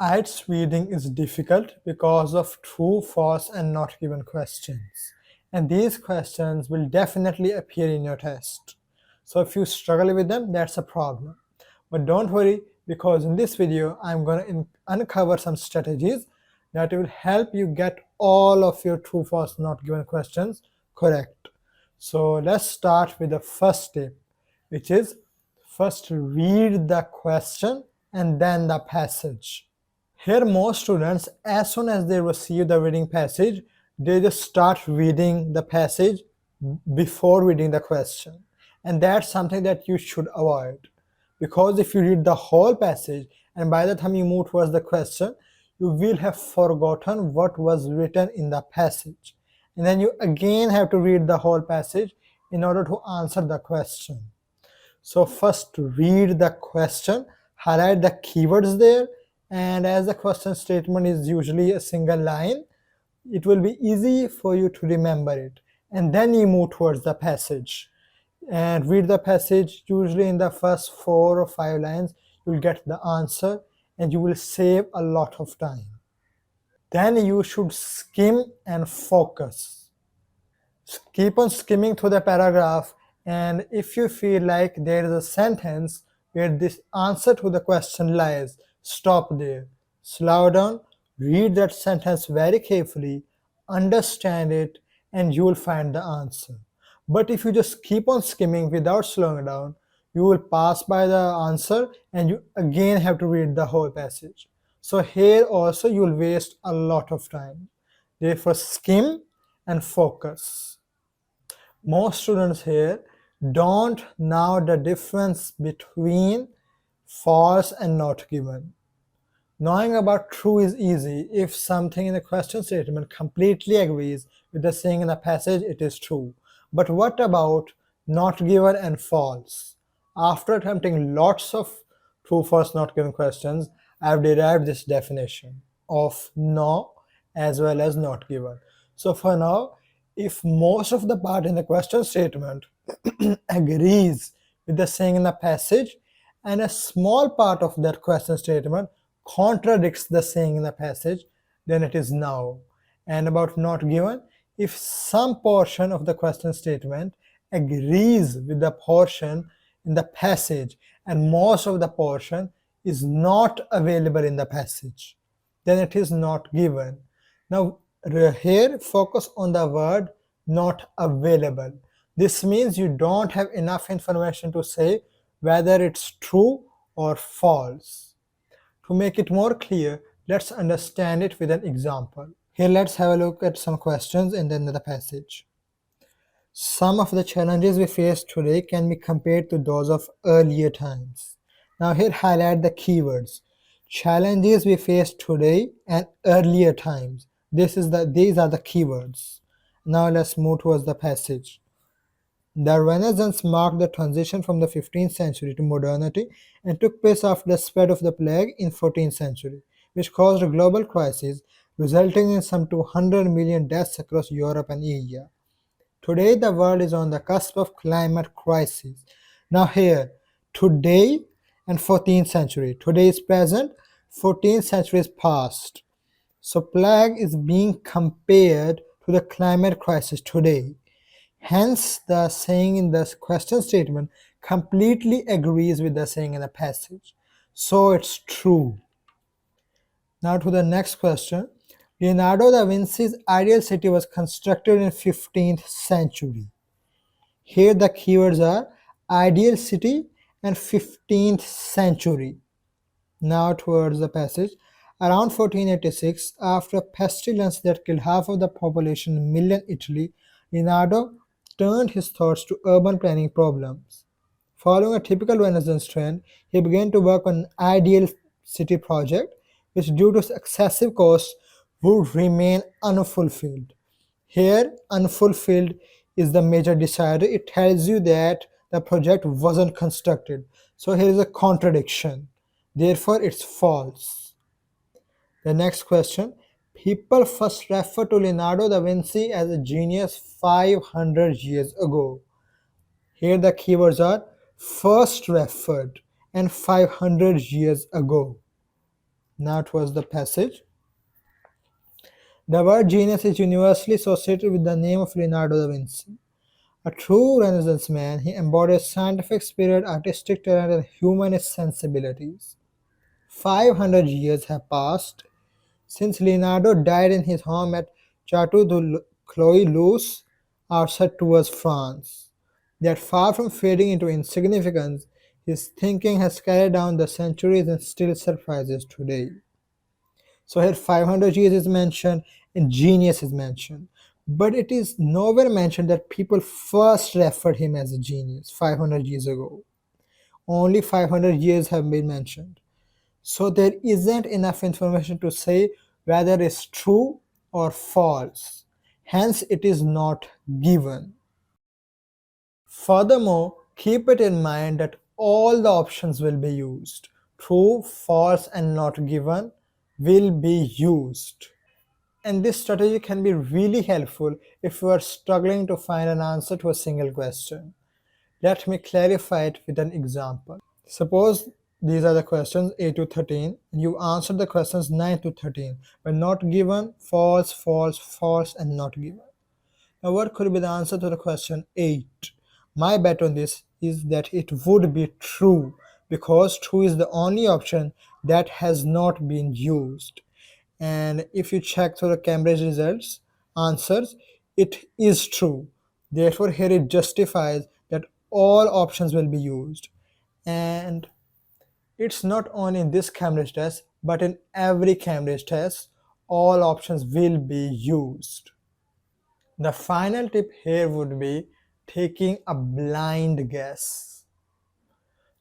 IELTS reading is difficult because of true, false, and not given questions. And these questions will definitely appear in your test. So if you struggle with them, that's a problem. But don't worry, because in this video, I'm going to uncover some strategies that will help you get all of your true, false, not given questions correct. So let's start with the first step, which is first read the question and then the passage. Here most students, as soon as they receive the reading passage, they just start reading the passage before reading the question. And that's something that you should avoid. Because if you read the whole passage and by the time you move towards the question, you will have forgotten what was written in the passage. And then you again have to read the whole passage in order to answer the question. So first read the question, highlight the keywords there, and as the question statement is usually a single line, it will be easy for you to remember it. And then you move towards the passage and read the passage. Usually in the first 4 or 5 lines, you'll get the answer and you will save a lot of time. Then you should skim and focus. Keep on skimming through the paragraph, and if you feel like there is a sentence where this answer to the question lies, stop there. Slow down, read that sentence very carefully, understand it, and you will find the answer. But if you just keep on skimming without slowing down, you will pass by the answer and you again have to read the whole passage. So here also you will waste a lot of time. Therefore, skim and focus. Most students here don't know the difference between false and not given. Knowing about true is easy. If something in the question statement completely agrees with the saying in the passage, it is true. But what about not given and false? After attempting lots of true, false, not given questions, I have derived this definition of no as well as not given. So for now, if most of the part in the question statement agrees with the saying in the passage and a small part of that question statement contradicts the saying in the passage, then it is no. And about not given, if some portion of the question statement agrees with the portion in the passage and most of the portion is not available in the passage, then it is not given. Now here focus on the word not available. This means you don't have enough information to say whether it's true or false. To make it more clear, let's understand it with an example. Here let's have a look at some questions and then the passage. Some of the challenges we face today can be compared to those of earlier times. Now here highlight the keywords. Challenges we face today and earlier times. These are the keywords. Now let's move towards the passage. The Renaissance marked the transition from the 15th century to modernity and took place after the spread of the plague in 14th century, which caused a global crisis, resulting in some 200 million deaths across Europe and Asia. Today, the world is on the cusp of climate crisis. Now here, today and 14th century. Today is present, 14th century is past. So plague is being compared to the climate crisis today. Hence, the saying in the question statement completely agrees with the saying in the passage. So it's true. Now to the next question. Leonardo da Vinci's ideal city was constructed in 15th century. Here the keywords are ideal city and 15th century. Now towards the passage. Around 1486, after a pestilence that killed half of the population in Milan, Italy, Leonardo turned his thoughts to urban planning problems. Following a typical Renaissance trend, he began to work on an ideal city project, which due to its excessive costs would remain unfulfilled. Here, unfulfilled is the major decider. It tells you that the project wasn't constructed. So here is a contradiction. Therefore, it's false. The next question. People first referred to Leonardo da Vinci as a genius 500 years ago. Here the keywords are first referred and 500 years ago. Now towards the passage. The word genius is universally associated with the name of Leonardo da Vinci. A true Renaissance man, he embodied scientific spirit, artistic talent, and humanist sensibilities. 500 years have passed since Leonardo died in his home at Chateau de Cloyes outside Tours, France. Yet far from fading into insignificance, his thinking has carried down the centuries and still surprises today. So here 500 years is mentioned and genius is mentioned. But it is nowhere mentioned that people first referred him as a genius 500 years ago. Only 500 years have been mentioned. So there isn't enough information to say whether it's true or false. Hence, it is not given. Furthermore, keep it in mind that all the options will be used. True, false, and not given will be used. And this strategy can be really helpful if you are struggling to find an answer to a single question. Let me clarify it with an example. Suppose these are the questions A to 13, and you answered the questions 9 to 13, but not given, false, false, false, and not given. Now, what could be the answer to the question 8? My bet on this is that it would be true because true is the only option that has not been used. And if you check through the Cambridge results answers, it is true. Therefore, here it justifies that all options will be used. And it's not only in this Cambridge test, but in every Cambridge test, all options will be used. The final tip here would be taking a blind guess.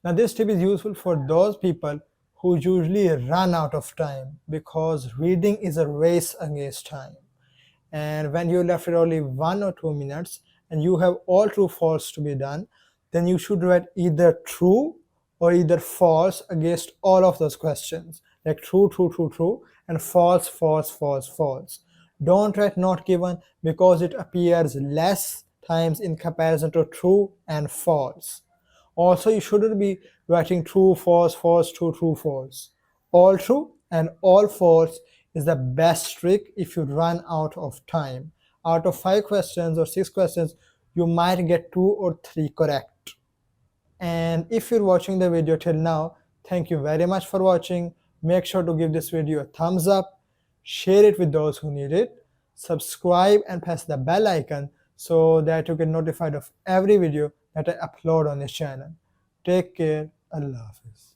Now, this tip is useful for those people who usually run out of time because reading is a race against time. And when you're left with only 1 or 2 minutes and you have all true false to be done, then you should write either true or either false against all of those questions, like true, true, true, true, and false, false, false, false. Don't write not given because it appears less times in comparison to true and false. Also, you shouldn't be writing true, false, false, true, true, false. All true and all false is the best trick if you run out of time. Out of 5 questions or 6 questions, you might get 2 or 3 correct. And if you're watching the video till now, thank you very much for watching. Make sure to give this video a thumbs up, share it with those who need it, subscribe and press the bell icon so that you get notified of every video that I upload on this channel. Take care. Allah Hafiz.